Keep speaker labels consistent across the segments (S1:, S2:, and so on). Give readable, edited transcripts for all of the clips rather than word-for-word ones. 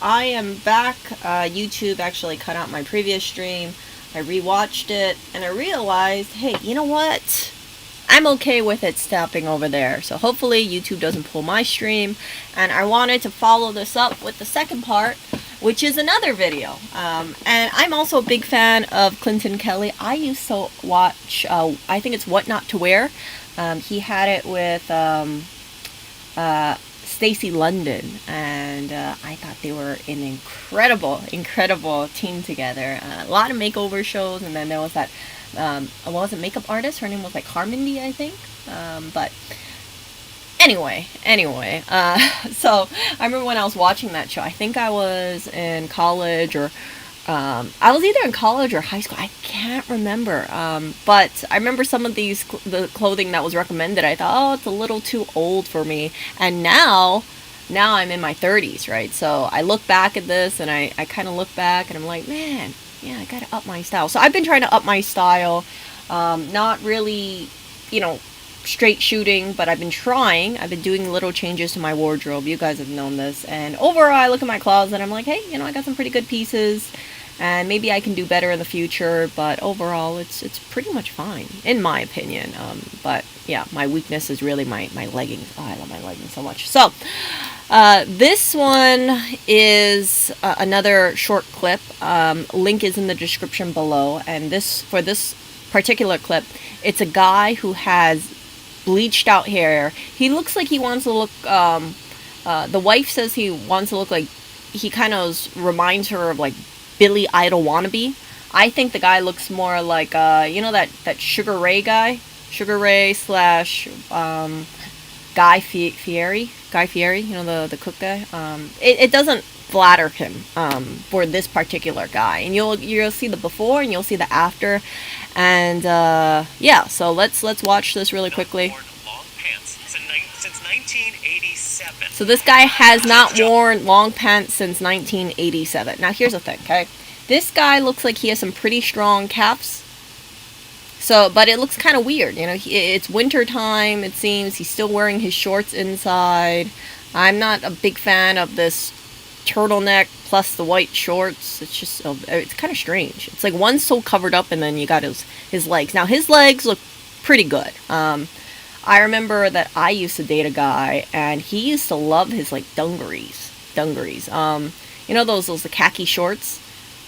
S1: I am back. YouTube actually cut out my previous stream. I rewatched it and I realized, hey, you know what? I'm okay with it stopping over there. So hopefully YouTube doesn't pull my stream. And I wanted to follow this up with the second part, which is another video. And I'm also a big fan of Clinton Kelly. I used to watch, I think it's What Not to Wear. He had it with Stacey London, and I thought they were an incredible team together. A lot of makeover shows, and then there was that, what was it, makeup artist? Her name was like Harmony, I think. But anyway, so I remember when I was watching that show, I think I was in college or I was either in college or high school. I can't remember. But I remember some of the clothing that was recommended. I thought, oh, it's a little too old for me. And now I'm in my 30s, right? So I look back at this and I kind of look back and I'm like, man, yeah, I got to up my style. So I've been trying to up my style. Not really, straight shooting, but I've been trying. I've been doing little changes to my wardrobe. You guys have known this. And overall, I look at my closet and I'm like, hey, I got some pretty good pieces. And maybe I can do better in the future, but overall, it's pretty much fine, in my opinion. But yeah, my weakness is really my leggings. Oh, I love my leggings so much. So, this one is another short clip. Link is in the description below. And for this particular clip, it's a guy who has bleached out hair. He looks like he wants to look, the wife says he wants to look like, he kind of reminds her of like Billy Idol wannabe. I think the guy looks more like that Sugar Ray guy, Sugar Ray slash Guy Fieri, the cook guy. It doesn't flatter him for this particular guy, and you'll see the before and you'll see the after, and yeah. So let's watch this really quickly.
S2: Since 1987.
S1: So this guy has not worn long pants since 1987. Now here's the thing, okay? This guy looks like he has some pretty strong calves. So, but it looks kind of weird, it's winter time, it seems. He's still wearing his shorts inside. I'm not a big fan of this turtleneck plus the white shorts. It's just, it's kind of strange. It's like one's so covered up and then you got his legs. Now his legs look pretty good. I remember that I used to date a guy, and he used to love his, like, dungarees. Those the khaki shorts.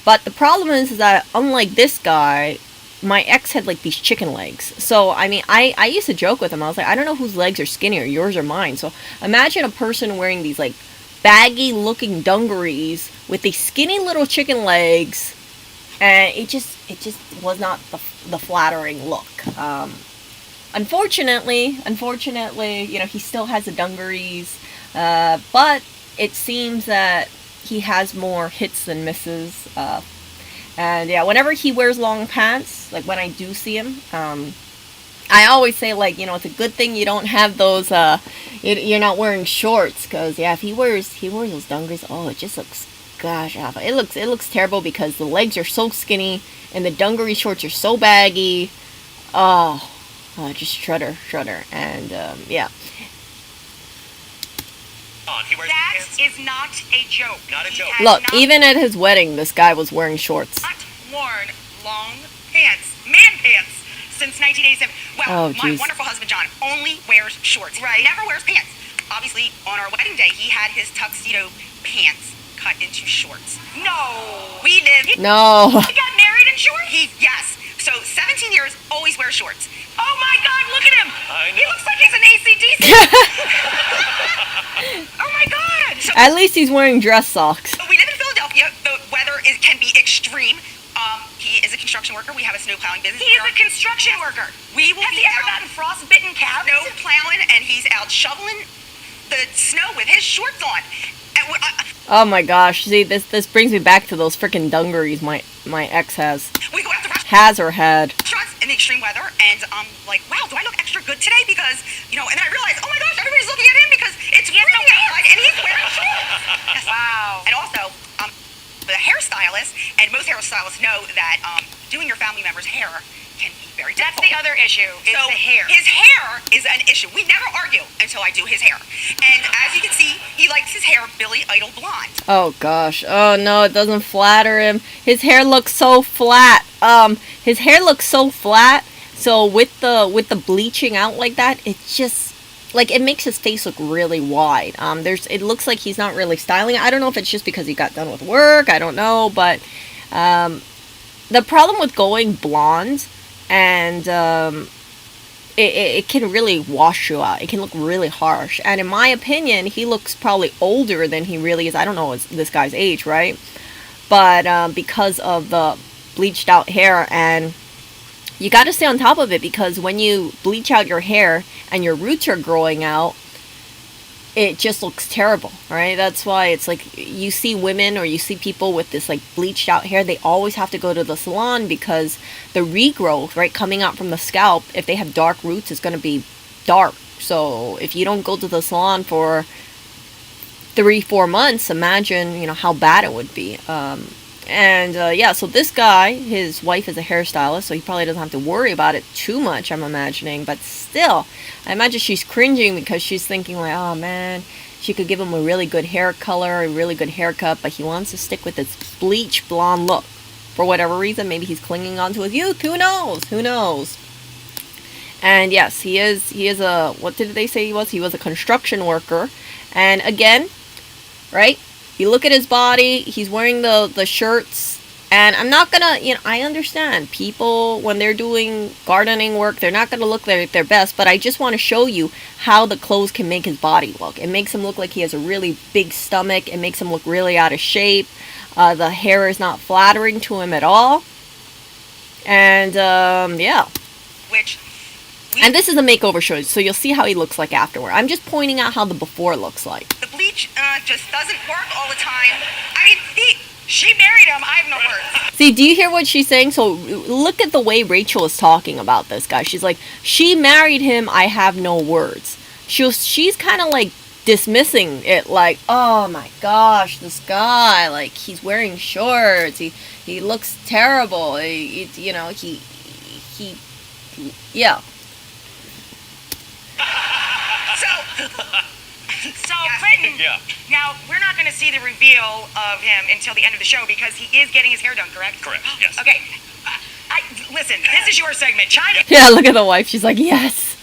S1: But the problem is that, unlike this guy, my ex had, like, these chicken legs. So, I mean, I used to joke with him. I was like, I don't know whose legs are skinnier, yours or mine. So, imagine a person wearing these, like, baggy-looking dungarees with these skinny little chicken legs, and it just was not the flattering look. Unfortunately, he still has the dungarees, but it seems that he has more hits than misses. And yeah, whenever he wears long pants, like when I do see him, I always say, like, it's a good thing you don't have those, you're not wearing shorts, because yeah, if he wears those dungarees, oh, it just looks, gosh, awful. It looks terrible because the legs are so skinny and the dungaree shorts are so baggy. Just shudder, and yeah.
S2: That is not a joke. Not a joke.
S1: Look, even at his wedding, this guy was wearing shorts.
S2: Not worn long pants, man pants, since 1987. Well, my wonderful husband John only wears shorts. Right. Never wears pants. Obviously, on our wedding day, he had his tuxedo pants cut into shorts. No.
S1: No.
S2: He got married in shorts? Yes. So 17 years, always wears shorts. Oh my God, look at him. He looks like he's an AC/DC. Oh my God. So,
S1: at least he's wearing dress socks.
S2: We live in Philadelphia. The weather can be extreme. He is a construction worker. We have a snow plowing business. He is a construction worker. Has he ever gotten frostbitten calves? No plowing, and he's out shoveling the snow with his shorts on.
S1: Oh my gosh! See, this brings me back to those freaking dungarees my ex has.
S2: We go out to
S1: has or had.
S2: In the extreme weather, and I'm like, wow, do I look extra good today? Because and then I realized, oh my gosh, everybody's looking at him because it's raining outside and he's wearing shorts. Yes. Wow. And also, the hairstylist, and most hairstylists know that doing your family member's hair can be very difficult. That's the other issue, is the hair. His hair is an issue. We never argue until I do his hair. And as you can see, he likes his hair Billy Idol blonde.
S1: Oh gosh. Oh no, it doesn't flatter him. His hair looks so flat. His hair looks so flat. So with the bleaching out like that, it just like it makes his face look really wide. It looks like he's not really styling. I don't know if it's just because he got done with work. I don't know, but the problem with going blonde and it can really wash you out. It can look really harsh. And in my opinion, he looks probably older than he really is. I don't know this guy's age, right? But because of the bleached out hair, and you got to stay on top of it, because when you bleach out your hair and your roots are growing out, it just looks terrible, right? That's why it's like you see women or you see people with this like bleached out hair, they always have to go to the salon because the regrowth, right, coming out from the scalp, if they have dark roots, is going to be dark. So if you don't go to the salon for 3-4 months, imagine, how bad it would be. So this guy, his wife is a hairstylist, so he probably doesn't have to worry about it too much, I'm imagining. But still, I imagine she's cringing because she's thinking like, oh man, she could give him a really good hair color, a really good haircut, but he wants to stick with this bleach blonde look. For whatever reason, maybe he's clinging on to his youth. Who knows? And yes, he is a, what did they say he was? He was a construction worker. And again, right? You look at his body, he's wearing the shirts, and I'm not gonna, I understand people when they're doing gardening work, they're not gonna look their best, but I just want to show you how the clothes can make his body look. It makes him look like he has a really big stomach. It makes him look really out of shape. The hair is not flattering to him at all. And, yeah. And this is a makeover show, so you'll see how he looks like afterward. I'm just pointing out how the before looks like.
S2: The bleach just doesn't work all the time. I mean, she married him. I have no words.
S1: See, do you hear what she's saying? So look at the way Rachel is talking about this guy. She's like, she married him. I have no words. She's kind of like dismissing it, like, oh my gosh, this guy, like, he's wearing shorts. He looks terrible. Yeah.
S2: So Clinton, now we're not going to see the reveal of him until the end of the show because he is getting his hair done, correct?
S3: Correct, yes.
S2: Okay. Listen, this is your segment. Chime in.
S1: Yeah, look at the wife. She's like, yes.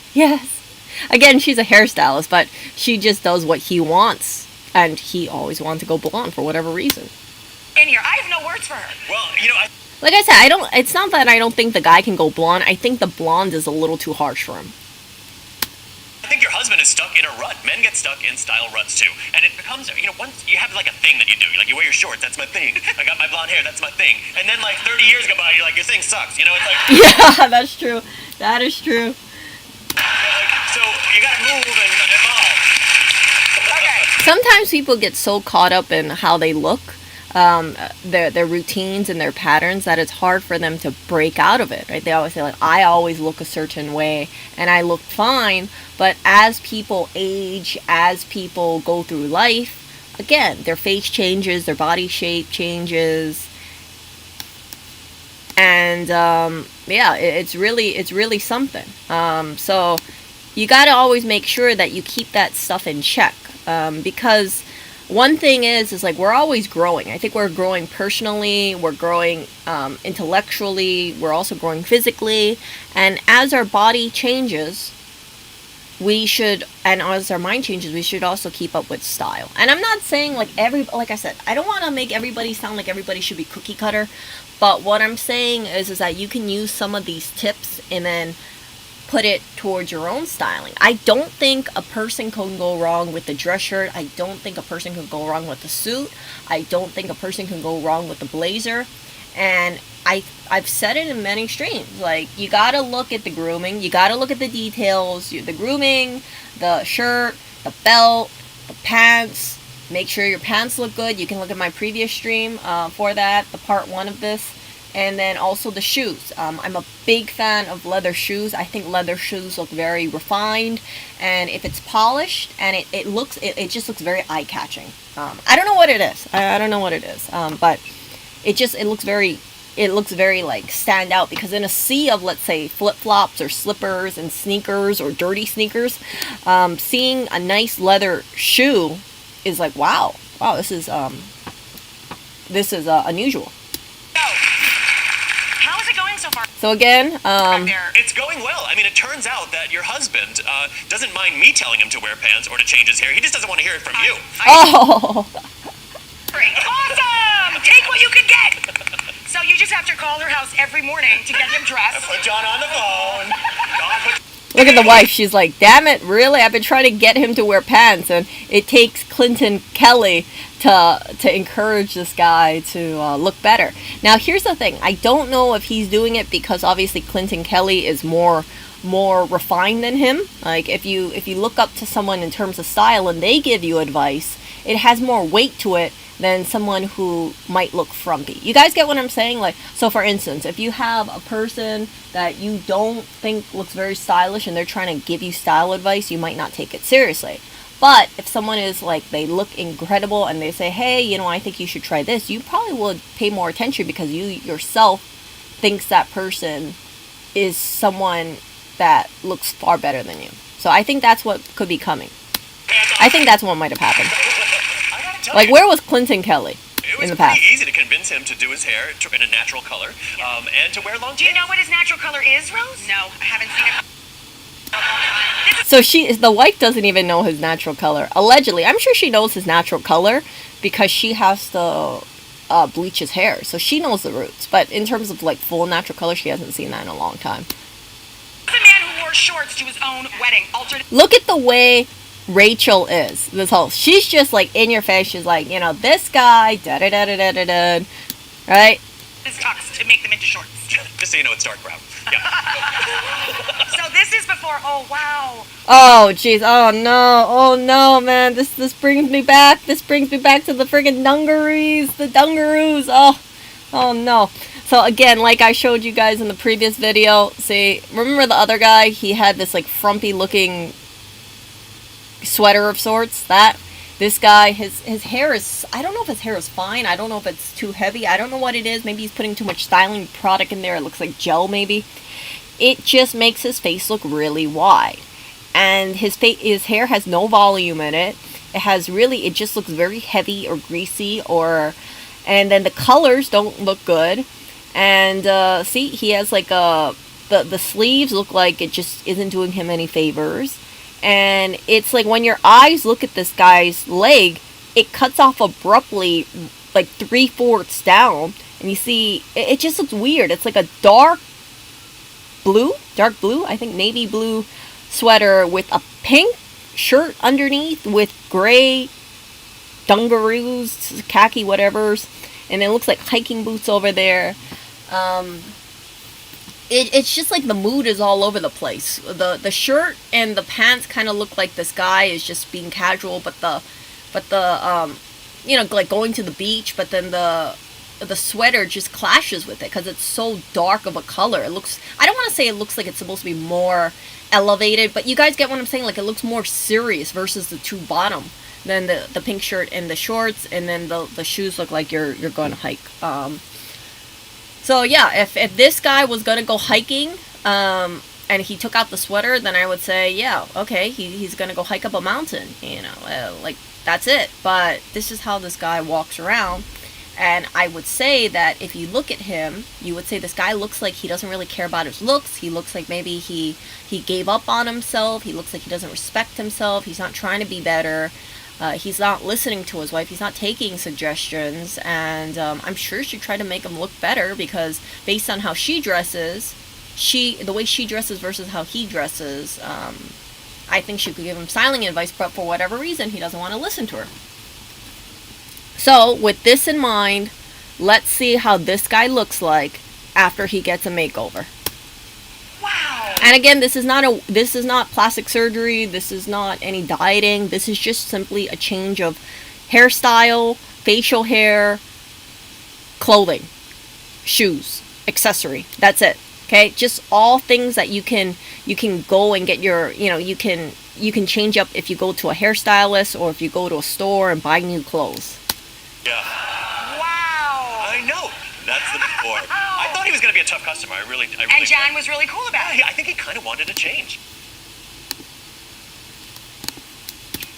S1: Again, she's a hairstylist, but she just does what he wants. And he always wanted to go blonde for whatever reason.
S2: In here, I have no words for her.
S3: Well,
S1: like I said, it's not that I don't think the guy can go blonde. I think the blonde is a little too harsh for him.
S3: I think your husband is stuck in a rut. Men get stuck in style ruts too. And it becomes, once you have like a thing that you do. Like you wear your shorts, that's my thing. I got my blonde hair, that's my thing. And then like 30 years go by, you're like, your thing sucks. It's like...
S1: Yeah, that's true. That is true.
S3: So you gotta move and evolve.
S2: Okay.
S1: Sometimes people get so caught up in how they look, their routines and their patterns, that it's hard for them to break out of it, right? They always say like, I always look a certain way and I look fine. But as people age, as people go through life, again, their face changes, their body shape changes. And it's really something. So you got to always make sure that you keep that stuff in check, because one thing is like we're always growing. I think we're growing personally, we're growing intellectually, we're also growing physically, and as our body changes, and as our mind changes, we should also keep up with style. And I'm not saying like I said, I don't want to make everybody sound like everybody should be cookie cutter. But what I'm saying is that you can use some of these tips and then put it towards your own styling. I don't think a person can go wrong with the dress shirt. I don't think a person can go wrong with the suit. I don't think a person can go wrong with the blazer. And I've said it in many streams. Like, you gotta look at the grooming. You gotta look at the details. The grooming, the shirt, the belt, the pants. Make sure your pants look good. You can look at my previous stream for that, the part 1 of this. And then also the shoes. I'm a big fan of leather shoes. I think leather shoes look very refined. And if it's polished and it just looks very eye-catching. I don't know what it is. I don't know what it is. But it looks very it looks very like stand out, because in a sea of, let's say, flip-flops or slippers and sneakers or dirty sneakers, seeing a nice leather shoe is like, wow, this is unusual.
S2: How is it going so far?
S1: So again,
S3: It's going well. I mean, it turns out that your husband doesn't mind me telling him to wear pants or to change his hair. He just doesn't want to hear it from you.
S1: oh,
S2: Awesome! Take what you can get. So you just have to call her house every morning to get him dressed.
S3: Put John on the phone.
S1: look at the wife. She's like, damn it, really? I've been trying to get him to wear pants, and it takes Clinton Kelly to encourage this guy to look better. Now, here's the thing. I don't know if he's doing it because obviously Clinton Kelly is more refined than him. Like, if you look up to someone in terms of style and they give you advice, it has more weight to it than someone who might look frumpy. You guys get what I'm saying? Like, so for instance, if you have a person that you don't think looks very stylish and they're trying to give you style advice, you might not take it seriously. But if someone is like, they look incredible and they say, hey, you know, I think you should try this, you probably would pay more attention because you yourself thinks that person is someone that looks far better than you. So I think that's what could be coming. I think that's what might have happened. Like, where was Clinton Kelly in the past?
S3: It was pretty easy to convince him to do his hair in a natural color and to wear long
S2: Do you know
S3: pants.
S2: what his natural color is, Rose? No, I haven't seen it.
S1: So the wife doesn't even know his natural color. Allegedly, I'm sure she knows his natural color because she has to bleach his hair, so she knows the roots. But in terms of like full natural color, she hasn't seen that in a long time.
S2: The man who wore shorts to his own wedding altered.
S1: Look at the way Rachel is. She's just like in your face. She's like, you know, this guy, da da da da da da da, right?
S2: His tux to make them into shorts.
S3: Just so you know, it's dark brown. Yeah.
S2: So this is before. Oh wow.
S1: Oh jeez. Oh no, man. This brings me back. This brings me back to the friggin' dungarees. The dungaroos. Oh no. So again, like I showed you guys in the previous video, see, remember the other guy? He had this like frumpy looking sweater of sorts. This guy, his hair is, I don't know if his hair is fine. I don't know if it's too heavy. I don't know what it is. Maybe he's putting too much styling product in there. It looks like gel maybe. It just makes his face look really wide. And his hair has no volume in it. It just looks very heavy or greasy, and then the colors don't look good. And see, he has like the sleeves look like it just isn't doing him any favors. And it's like when your eyes look at this guy's leg, it cuts off abruptly, like 3/4 down, and you see it just looks weird. It's like a dark blue, I think navy blue sweater with a pink shirt underneath with gray dungaroos, khaki whatevers, and it looks like hiking boots over there. It's just like the mood is all over the place. The shirt and the pants kind of look like this guy is just being casual, but the you know, like going to the beach, but then the sweater just clashes with it because it's so dark of a color. It looks, I don't want to say it looks like it's supposed to be more elevated, but you guys get what I'm saying. Like, it looks more serious versus the two bottom than the pink shirt and the shorts, and then the shoes look like you're going to hike. So yeah, if this guy was gonna go hiking, and he took out the sweater, then I would say, yeah, okay, he's gonna go hike up a mountain, you know, like that's it. But this is how this guy walks around, and I would say that if you look at him, you would say this guy looks like he doesn't really care about his looks. He looks like maybe he gave up on himself. He looks like he doesn't respect himself. He's not trying to be better. He's not listening to his wife. He's not taking suggestions. And I'm sure she tried to make him look better because based on how she dresses, the way she dresses versus how he dresses, I think she could give him styling advice, but for whatever reason, he doesn't want to listen to her. So with this in mind, let's see how this guy looks like after he gets a makeover.
S2: Wow.
S1: And again, this is not plastic surgery. This is not any dieting. This is just simply a change of hairstyle, facial hair, clothing, shoes, accessory. That's it. Okay? Just all things that you can go and get your, you can change up if you go to a hairstylist or if you go to a store and buy new clothes.
S3: Yeah.
S2: Wow.
S3: I know. That's the before. I thought he was going to be a tough customer. I really
S2: And John was really cool about it.
S3: Yeah, I think he kind of wanted to change.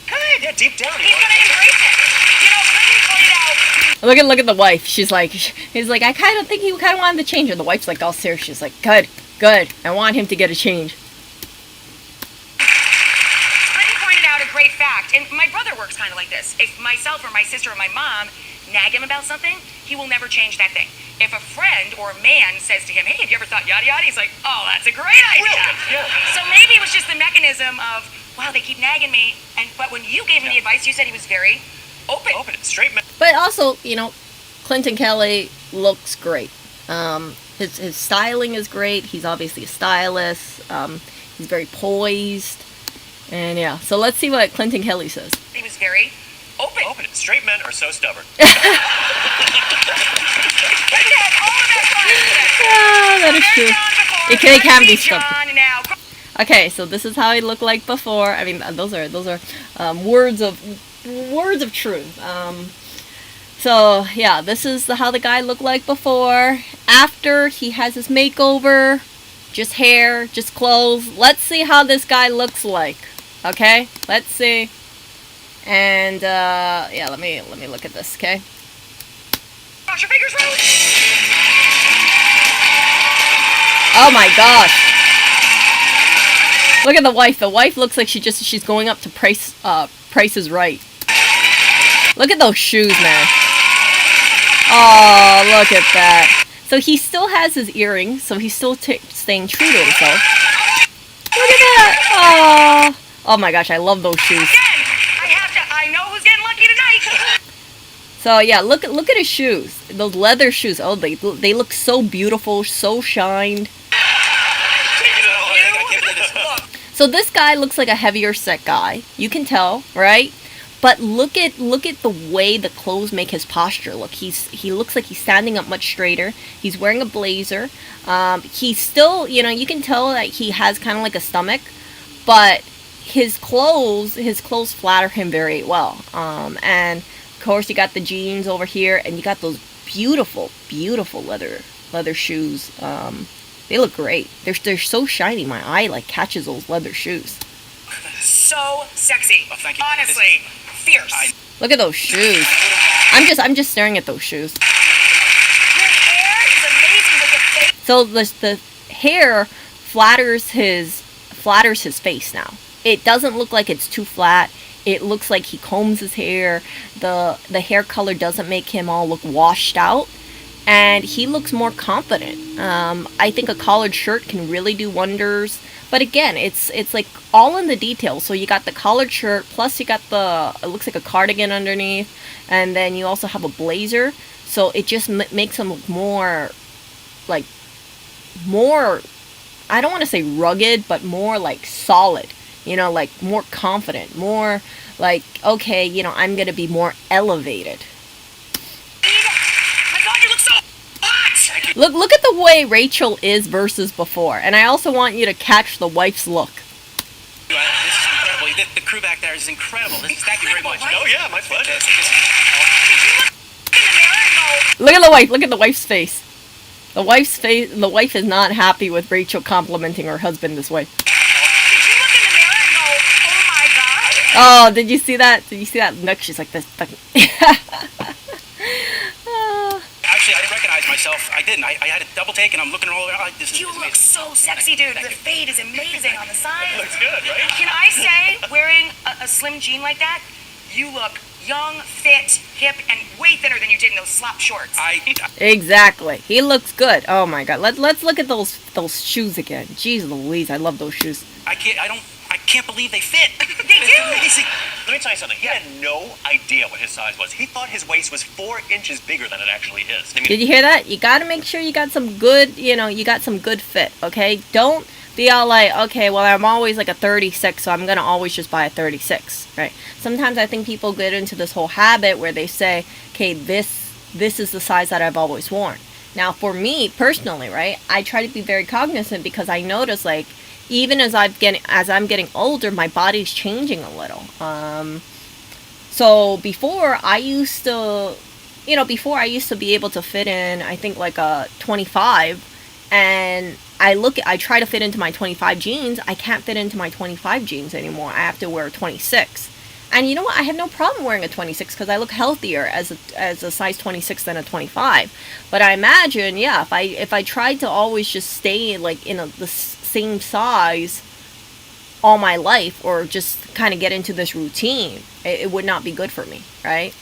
S2: Good.
S3: Yeah, deep down.
S2: He's going to embrace it. You know, Clinton pointed out.
S1: Look at the wife. He's like, I kind of think he kind of wanted to change. And the wife's like all serious. She's like, good. I want him to get a change.
S2: Clinton pointed out a great fact, and my brother works kind of like this. If myself or my sister or my mom nag him about something, he will never change that thing. If a friend or a man says to him, hey, have you ever thought yada yada? He's like, oh, that's a great idea.
S3: Yeah.
S2: So maybe it was just the mechanism of, wow, they keep nagging me. But when you gave him the advice, you said he was very open.
S3: Open, straight man.
S1: But also, Clinton Kelly looks great. His styling is great. He's obviously a stylist. He's very poised. And yeah, so let's see what Clinton Kelly says.
S2: He was very open.
S3: Open. Straight men are so stubborn.
S1: That is true. They can be stubborn. Okay, so this is how he looked like before. I mean, those are words of truth. So yeah, this is how the guy looked like before. After he has his makeover, just hair, just clothes. Let's see how this guy looks like. Okay, let's see. And yeah, let me look at this. Okay.
S2: Cross your fingers, Rose.
S1: Oh my gosh. Look at the wife. The wife looks like she's going up to Price is Right. Look at those shoes, man. Oh, look at that. So he still has his earrings, so he's still staying true to himself. Look at that. Oh my gosh, I love those shoes.
S2: I know who's getting lucky tonight.
S1: So yeah, look at his shoes. Those leather shoes. Oh, they look so beautiful, so shined. So this guy looks like a heavier set guy. You can tell, right? But look at the way the clothes make his posture look. He looks like he's standing up much straighter. He's wearing a blazer. He's still, you can tell that he has kind of like a stomach, but his clothes flatter him very well. And of course you got the jeans over here, and you got those beautiful leather shoes. They look great. They're so shiny. My eye catches those leather shoes.
S2: So sexy.
S3: Oh, thank you.
S2: Honestly, fierce.
S1: Look at those shoes. I'm just staring at those shoes.
S2: Your hair is amazing with the face.
S1: So the hair flatters his face now. It doesn't look like it's too flat. It looks like he combs his hair. The hair color doesn't make him all look washed out. And he looks more confident. I think a collared shirt can really do wonders. But again, it's like all in the details. So you got the collared shirt, plus you got it looks like a cardigan underneath. And then you also have a blazer. So it just makes him look more, I don't want to say rugged, but more solid. More confident. More okay, I'm going to be more elevated. Look at the way Rachel is versus before. And I also want you to catch the wife's look.
S3: This is incredible. The crew back there is incredible. Thank you very much. Oh yeah, my pleasure.
S1: Look at the wife. Look at the wife's face. The wife is not happy with Rachel complimenting her husband this way.
S2: Did you look in the mirror and go, oh my god?
S1: Oh, did you see that? Did you see that? Look, she's like this fucking...
S3: Actually, I didn't recognize myself. I didn't. I had a double take, and I'm looking all over.
S2: You look so sexy, dude. The fade is amazing on the side.
S3: It looks good, right?
S2: Can I say, wearing a slim jean like that, you look young, fit, hip, and way thinner than you did in those slop shorts.
S1: Exactly. He looks good. Oh my god. Let's look at those shoes again. Jeez Louise, I love those shoes.
S3: I can't believe they fit.
S2: They do.
S3: Amazing. Let me tell you something. He had no idea what his size was. He thought his waist was 4 inches bigger than it actually is.
S1: Did you hear that? You got to make sure you got some good, you got some good fit, okay? Don't be all like, okay, well, I'm always like a 36, so I'm going to always just buy a 36, right? Sometimes I think people get into this whole habit where they say, okay, this is the size that I've always worn. Now, for me, personally, right, I try to be very cognizant because I notice, even as I'm getting older, my body's changing a little. So before, I used to before I used to be able to fit in, I think like a 25, and I try to fit into my 25 jeans. I can't fit into my 25 jeans anymore. I have to wear a 26. And you know what? I have no problem wearing a 26 because I look healthier as a size 26 than a 25. But I imagine, yeah, if I tried to always just stay like in the same size all my life, or just kind of get into this routine, it would not be good for me, right?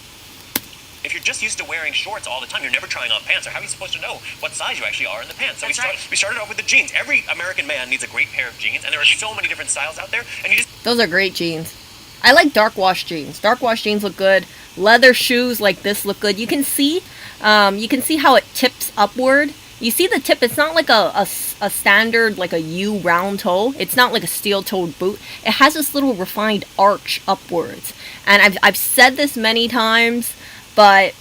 S3: If you're just used to wearing shorts all the time, you're never trying on pants. Or how are you supposed to know what size you actually are in the pants? So we started off with the jeans. Every American man needs a great pair of jeans, and there are so many different styles out there. And you just
S1: Those are great jeans. I like dark wash jeans. Dark wash jeans look good. Leather shoes like this look good. You can see how it tips upward. You see the tip. It's not like a standard like a U round toe. It's not like a steel-toed boot. It has this little refined arch upwards. And I've said this many times, but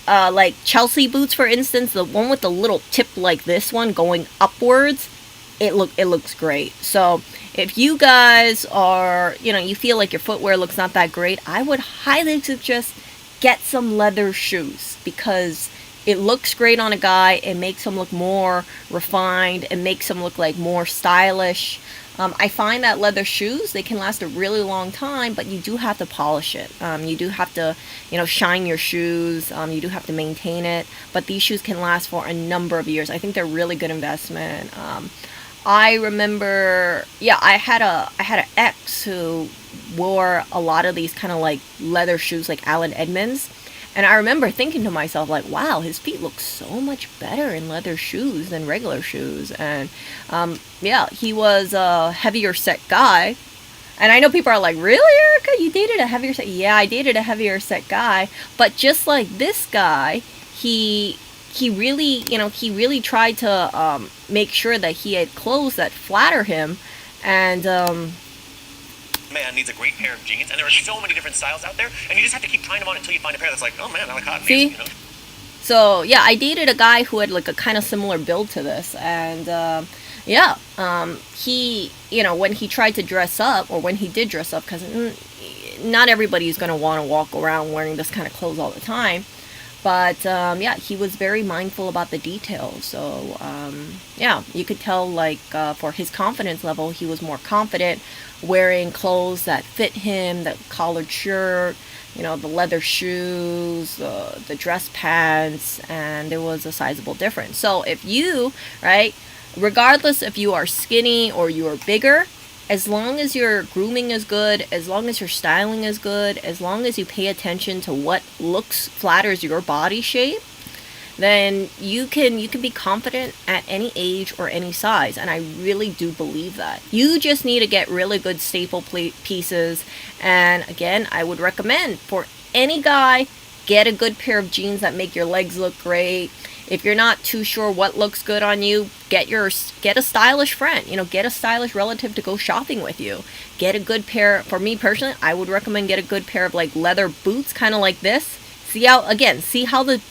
S1: like Chelsea boots, for instance, the one with the little tip like this one going upwards, it looks great. So if you guys are, you feel like your footwear looks not that great, I would highly suggest get some leather shoes, because it looks great on a guy. It makes him look more refined. It makes him look like more stylish. I find that leather shoes, they can last a really long time, but you do have to polish it. You do have to, shine your shoes. You do have to maintain it. But these shoes can last for a number of years. I think they're a really good investment. I remember, yeah, I had an ex who wore a lot of these kind of like leather shoes, like Allen Edmonds. And I remember thinking to myself, like, wow, his feet look so much better in leather shoes than regular shoes. And yeah, he was a heavier set guy. And I know people are like, really, Erica? You dated a heavier set? Yeah, I dated a heavier set guy. But just like this guy, he really tried to make sure that he had clothes that flatter him. And
S3: man needs a great pair of jeans, and there are so many different styles out there, and you just have to keep trying them on until you find a pair that's like, oh man, I like cotton.
S1: See? So yeah, I dated a guy who had like a kind of similar build to this, and yeah, he, when he tried to dress up, or when he did dress up, because not everybody's gonna want to walk around wearing this kind of clothes all the time. But yeah, he was very mindful about the details. So yeah, you could tell like for his confidence level, he was more confident wearing clothes that fit him, the collared shirt, the leather shoes, the dress pants, and there was a sizable difference. So if you, right, regardless if you are skinny or you are bigger, as long as your grooming is good, as long as your styling is good, as long as you pay attention to what flatters your body shape, then you can be confident at any age or any size. And I really do believe that. You just need to get really good staple pieces. And again, I would recommend for any guy, get a good pair of jeans that make your legs look great. If you're not too sure what looks good on you, get a stylish friend. Get a stylish relative to go shopping with you. Get a good pair. For me personally, I would recommend get a good pair of like leather boots, kind of like this. See how the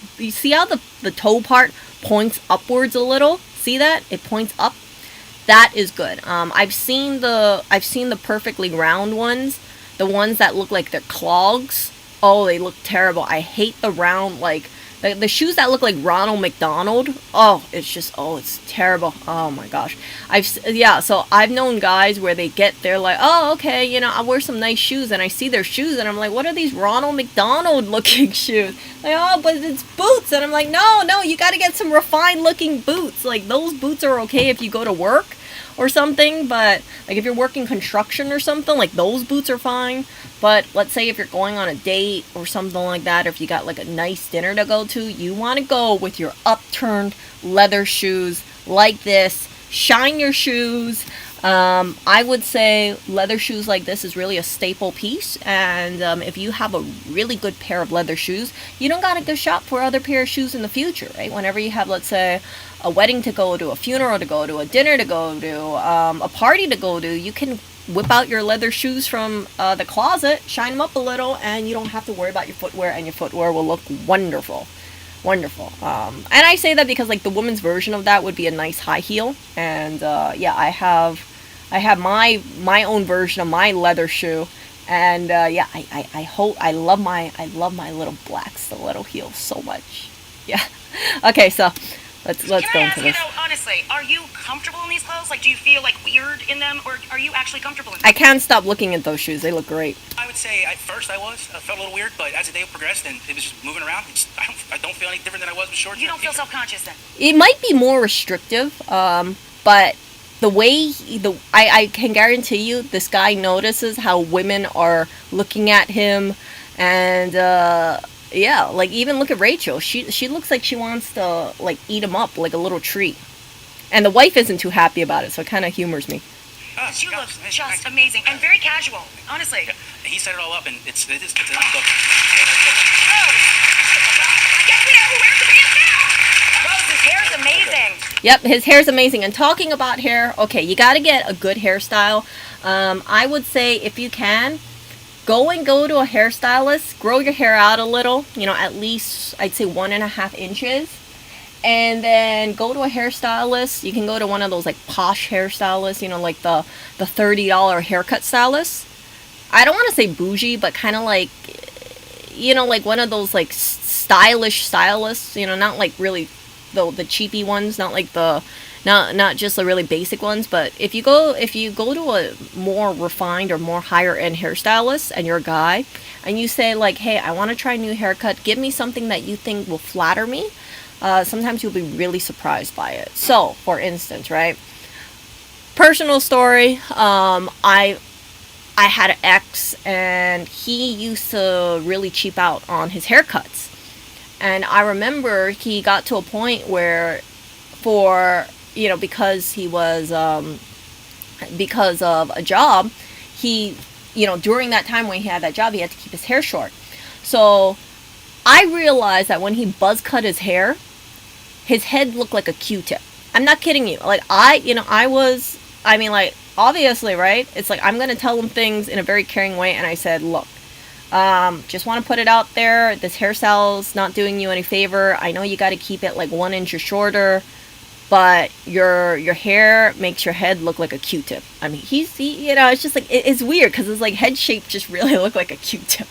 S1: toe part points upwards a little. See that? It points up. That is good. I've seen the perfectly round ones, the ones that look like they're clogs. Oh, they look terrible. I hate the round, like the shoes that look like Ronald McDonald. Oh, it's terrible. Oh my gosh. So I've known guys where they're like, oh, okay, I'll wear some nice shoes, and I see their shoes and I'm like, what are these Ronald McDonald looking shoes? Like, oh, but it's boots. And I'm like, no, you gotta get some refined looking boots. Like, those boots are okay if you go to work or something, but like if you're working construction or something, like those boots are fine. But let's say if you're going on a date or something like that, or if you got like a nice dinner to go to, you want to go with your upturned leather shoes like this. Shine your shoes. I would say leather shoes like this is really a staple piece. And if you have a really good pair of leather shoes, you don't gotta go shop for other pair of shoes in the future, right? Whenever you have, let's say, a wedding to go to, a funeral to go to, a dinner to go to, a party to go to, you can whip out your leather shoes from the closet, shine them up a little, and you don't have to worry about your footwear, and your footwear will look wonderful. And I say that because like the woman's version of that would be a nice high heel. And yeah, I have my own version of my leather shoe And yeah, I hope I love my little black stiletto heels so much. Yeah. Okay, so let's
S2: Can
S1: go
S2: I
S1: into
S2: ask you
S1: this.
S2: though, honestly, are you comfortable in these clothes? Like, do you feel like weird in them, or are you actually comfortable in them?
S1: I can't stop looking at those shoes. They look great.
S3: I would say at first I felt a little weird, but as the day progressed and it was just moving around, I don't feel any different than I was with shorts.
S2: You don't feel self-conscious then?
S1: It might be more restrictive, but the way I can guarantee you this guy notices how women are looking at him, and yeah, like even look at Rachel. She looks like she wants to like eat him up like a little treat, and the wife isn't too happy about it, so it kind of humors me.
S2: You look just amazing and very casual. Honestly.
S3: Yeah, he set it all up, and it's a nice look.
S2: I guess we know who wears the pants now. Rose, his hair is amazing.
S1: Yep, his hair's amazing. And talking about hair, okay, you got to get a good hairstyle. I would say if you can, go to a hairstylist, grow your hair out a little, you know, at least I'd say 1.5 inches. And then go to a hairstylist. You can go to one of those like posh hairstylists, you know, like the $30 haircut stylists. I don't want to say bougie, but kind of like, you know, like one of those like stylish stylists, you know, not like really the cheapy ones, not like the not just the really basic ones, but if you go to a more refined or more higher end hairstylist and you're a guy and you say like, hey, I want to try a new haircut, give me something that you think will flatter me, sometimes you'll be really surprised by it. So for instance, right, personal story, I had an ex and he used to really cheap out on his haircuts. And I remember he got to a point where, for, you know, because he was, because of a job, he, you know, during that time when he had that job, he had to keep his hair short. So I realized that when he buzz cut his hair, his head looked like a Q-tip. I'm not kidding you. Like, I mean, like, obviously, right? It's like, I'm going to tell him things in a very caring way. And I said, look, just want to put it out there. This hairstyle's not doing you any favor. I know you got to keep it like 1 inch or shorter, but your hair makes your head look like a Q-tip. I mean, he you know, it's just like, it's weird because his like head shape just really looked like a Q-tip.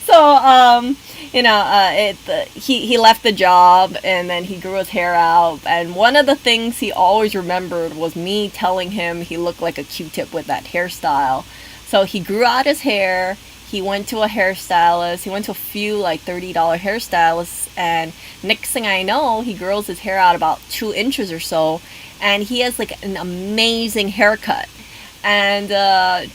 S1: So, you know, he left the job and then he grew his hair out. And one of the things he always remembered was me telling him he looked like a Q-tip with that hairstyle. So he grew out his hair. He went to a hairstylist. He went to a few like $30 hairstylists. And next thing I know, he grows his hair out about 2 inches or so. And he has like an amazing haircut. And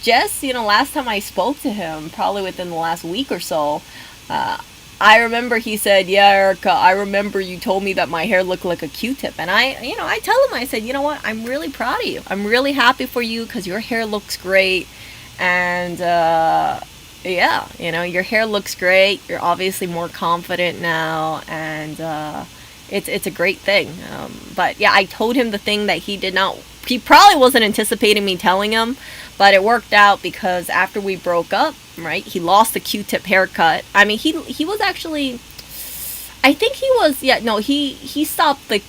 S1: just, you know, last time I spoke to him, probably within the last week or so, I remember he said, yeah, Erica, I remember you told me that my hair looked like a Q-tip. And I tell him, I said, you know what, I'm really proud of you. I'm really happy for you because your hair looks great. And yeah, you know, your hair looks great. You're obviously more confident now. And it's a great thing. But yeah, I told him the thing that he probably wasn't anticipating me telling him, but it worked out because after we broke up, right, he lost the Q-tip haircut. I mean, he was actually, I think he was, yeah, no, he stopped the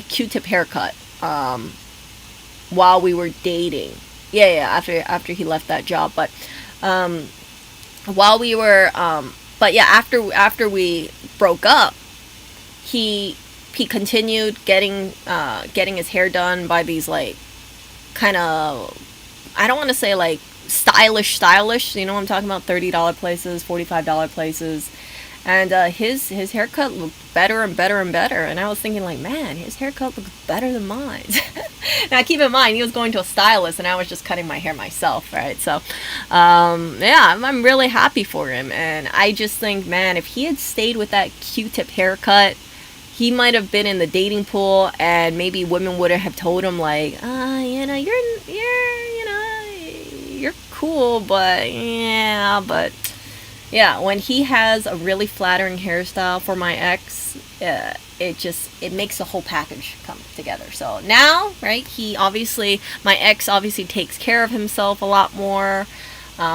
S1: Q-tip haircut while we were dating. Yeah, after he left that job, but while we were, but yeah, after we broke up, he continued getting his hair done by these like kind of, I don't want to say like stylish, you know what I'm talking about, $30 places, $45 places. And his haircut looked better and better and better. And I was thinking like, man, his haircut looks better than mine. Now keep in mind, he was going to a stylist and I was just cutting my hair myself, right? So yeah, I'm really happy for him. And I just think, man, if he had stayed with that Q-tip haircut, he might have been in the dating pool and maybe women would have told him like, you know, you're cool, but yeah, when he has a really flattering hairstyle for my ex, it makes the whole package come together. So now, right, my ex obviously takes care of himself a lot more.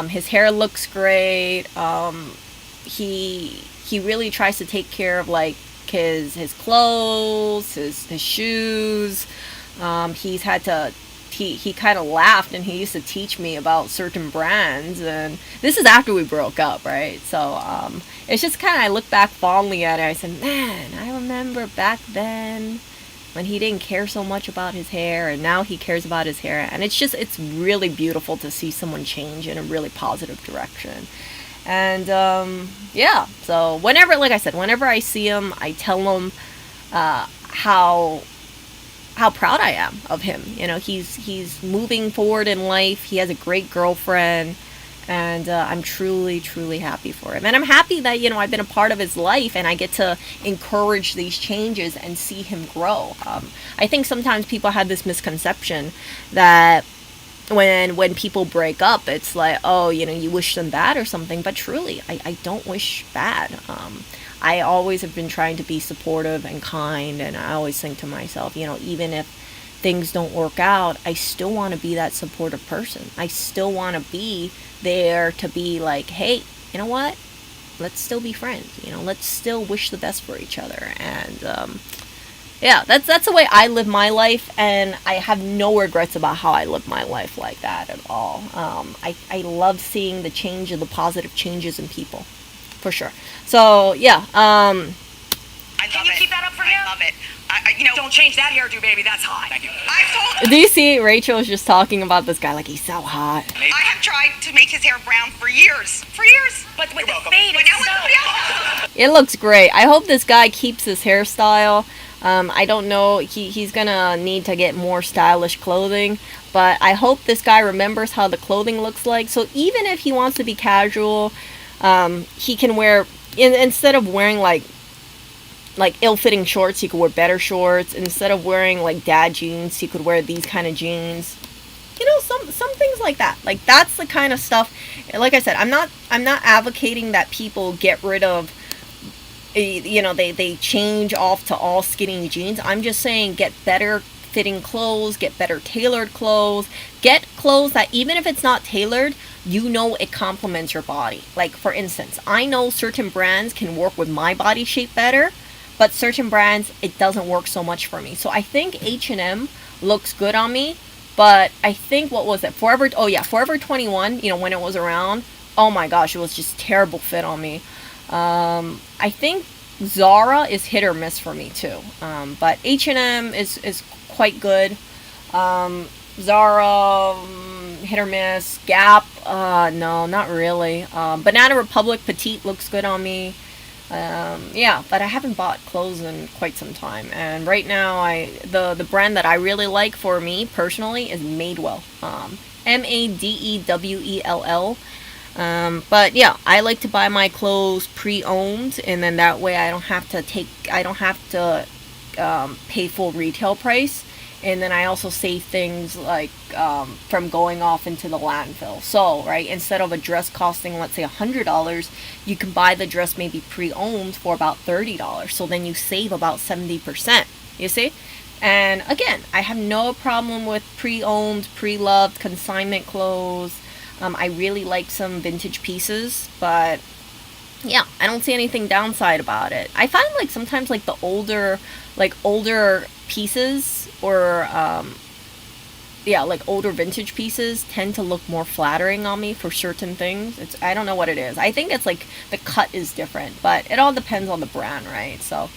S1: His hair looks great. He really tries to take care of like his clothes, his shoes. he kind of laughed, and he used to teach me about certain brands, and this is after we broke up, right? So it's just kind of, I look back fondly at it. I said, man, I remember back then when he didn't care so much about his hair, and now he cares about his hair. And it's really beautiful to see someone change in a really positive direction. And yeah, so whenever, like I said, whenever I see him, I tell him how proud I am of him. You know, he's moving forward in life. He has a great girlfriend, and I'm truly, truly happy for him. And I'm happy that, you know, I've been a part of his life, and I get to encourage these changes and see him grow. I think sometimes people have this misconception that when people break up, it's like, oh, you know, you wish them bad or something. But truly, I don't wish bad. I always have been trying to be supportive and kind, and I always think to myself, you know, even if things don't work out, I still want to be that supportive person. I still want to be there to be like, hey, you know what? Let's still be friends. You know, let's still wish the best for each other. And yeah, that's the way I live my life, and I have no regrets about how I live my life like that at all. I love seeing the change and the positive changes in people, for sure. So yeah,
S2: Can you keep that up for him? I love it. You know, don't change that hairdo, baby. That's hot. Thank you. I've told.
S1: Do you see Rachel was just talking about this guy like he's so hot?
S2: I have tried to make his hair brown for years. For years. But with the fade, but now it's
S1: It looks great. I hope this guy keeps his hairstyle. I don't know. He's gonna need to get more stylish clothing, but I hope this guy remembers how the clothing looks like. So even if he wants to be casual, he can wear, instead of wearing like ill-fitting shorts, he could wear better shorts. Instead of wearing like dad jeans, he could wear these kind of jeans. You know, some things like that. Like, that's the kind of stuff. Like I said, I'm not advocating that people get rid of, you know, they change off to all skinny jeans. I'm just saying, get better fitting clothes, get better tailored clothes, get clothes that even if it's not tailored, you know it complements your body. Like, for instance, I know certain brands can work with my body shape better, but certain brands, it doesn't work so much for me. So I think H&M looks good on me, but I think, what was it? Forever 21, you know, when it was around, oh my gosh, it was just terrible fit on me. I think Zara is hit or miss for me too. But H&M is quite good. Zara, hit or miss. Gap, no, not really. Banana Republic Petite looks good on me. Yeah, but I haven't bought clothes in quite some time. And right now, the brand that I really like for me personally is Madewell. Madewell. But yeah, I like to buy my clothes pre-owned, and then that way I don't have to pay full retail price. And then I also save things like from going off into the landfill. So, right, instead of a dress costing, let's say $100, you can buy the dress maybe pre-owned for about $30. So then you save about 70%. You see? And again, I have no problem with pre-owned, pre-loved consignment clothes. I really like some vintage pieces, but yeah, I don't see anything downside about it. I find like sometimes like the older pieces, or like older vintage pieces tend to look more flattering on me for certain things. I don't know what it is. I think it's like the cut is different, but it all depends on the brand, right? So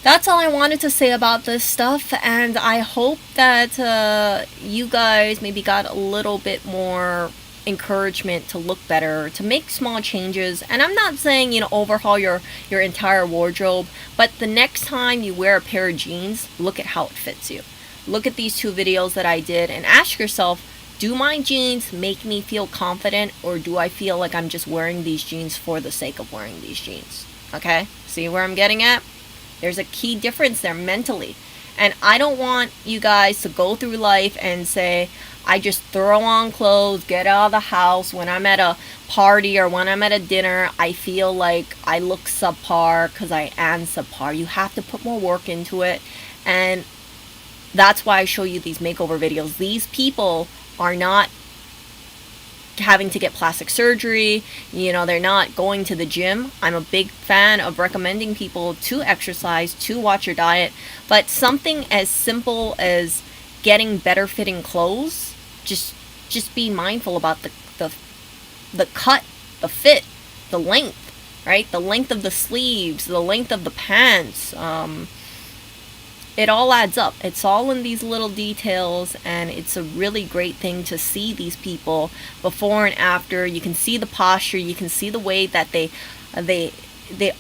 S1: that's all I wanted to say about this stuff, and I hope that you guys maybe got a little bit more encouragement to look better, to make small changes. And I'm not saying, you know, overhaul your entire wardrobe, but the next time you wear a pair of jeans, look at how it fits you. Look at these 2 videos that I did and ask yourself, do my jeans make me feel confident, or do I feel like I'm just wearing these jeans for the sake of wearing these jeans? Okay? See where I'm getting at? There's a key difference there mentally. And I don't want you guys to go through life and say, I just throw on clothes, get out of the house. When I'm at a party or when I'm at a dinner, I feel like I look subpar because I am subpar. You have to put more work into it. And that's why I show you these makeover videos. These people are not having to get plastic surgery. You know, they're not going to the gym. I'm a big fan of recommending people to exercise, to watch your diet. But something as simple as getting better fitting clothes, just be mindful about the cut, the fit, the length, right? The length of the sleeves, the length of the pants. It all adds up. It's all in these little details, and it's a really great thing to see these people before and after. You can see the posture, you can see the way that they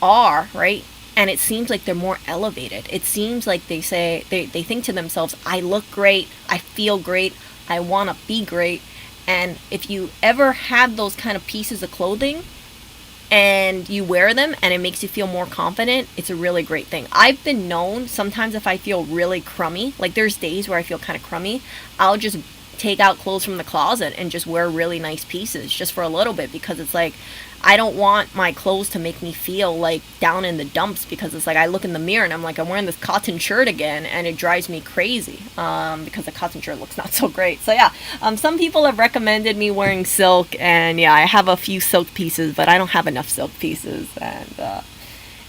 S1: are, right? And it seems like they're more elevated. It seems like they think to themselves, I look great, I feel great, I want to be great. And if you ever have those kind of pieces of clothing and you wear them and it makes you feel more confident, it's a really great thing. I've been known, sometimes if I feel really crummy, like there's days where I feel kind of crummy, I'll just take out clothes from the closet and just wear really nice pieces just for a little bit, because it's like I don't want my clothes to make me feel like down in the dumps, because it's like I look in the mirror and I'm like, I'm wearing this cotton shirt again, and it drives me crazy because the cotton shirt looks not so great. So yeah, some people have recommended me wearing silk, and yeah, I have a few silk pieces, but I don't have enough silk pieces. And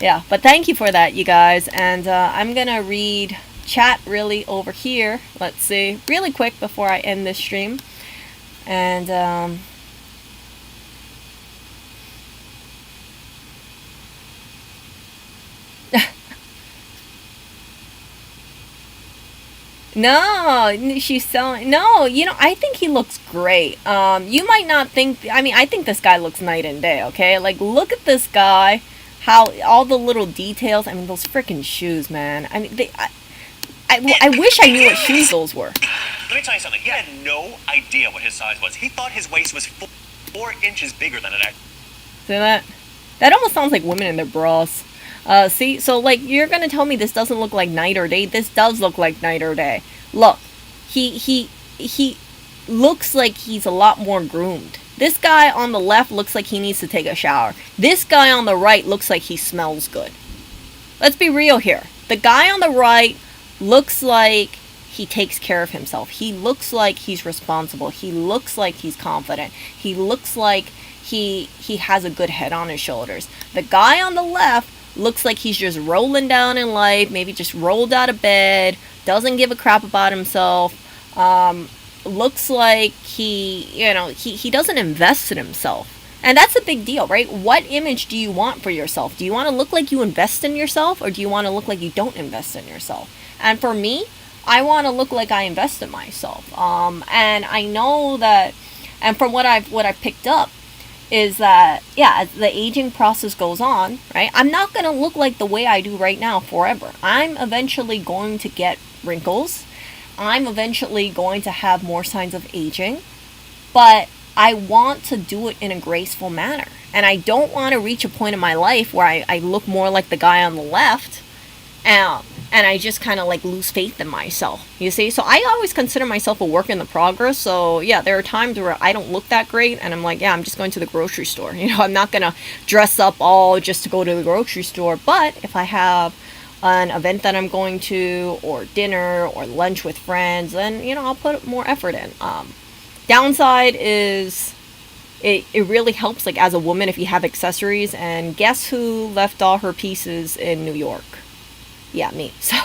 S1: yeah, but thank you for that, you guys. And I'm gonna read chat really over here. Let's see, really quick before I end this stream. And no, she's selling. No, I think he looks great. You might not think. I mean, I think this guy looks night and day. Okay, like look at this guy. How all the little details. I mean, those freaking shoes, man. I mean, I wish I knew what shoes those were.
S3: Let me tell you something. He had no idea what his size was. He thought his waist was 4 inches bigger than it actually.
S1: See that? That almost sounds like women in their bras. See, so like you're gonna tell me this doesn't look like night or day? This does look like night or day. Look, he looks like he's a lot more groomed. This guy on the left looks like he needs to take a shower. This guy on the right looks like he smells good. Let's be real here. The guy on the right looks like he takes care of himself. He looks like he's responsible. He looks like he's confident. He looks like he has a good head on his shoulders. The guy on the left looks like he's just rolling down in life, maybe just rolled out of bed, doesn't give a crap about himself, looks like he doesn't invest in himself. And that's a big deal, right? What image do you want for yourself? Do you want to look like you invest in yourself, or do you want to look like you don't invest in yourself? And for me, I want to look like I invest in myself. And I know that, and from what I've picked up, is that, yeah, as the aging process goes on, right, I'm not going to look like the way I do right now forever. I'm eventually going to get wrinkles. I'm eventually going to have more signs of aging. But I want to do it in a graceful manner. And I don't want to reach a point in my life where I look more like the guy on the left, and I just kind of like lose faith in myself, you see? So I always consider myself a work in the progress. So yeah, there are times where I don't look that great, and I'm like, yeah, I'm just going to the grocery store. I'm not going to dress up all just to go to the grocery store. But if I have an event that I'm going to, or dinner, or lunch with friends, then, I'll put more effort in. Downside is it really helps, like, as a woman, if you have accessories. And guess who left all her pieces in New York? Yeah, me. So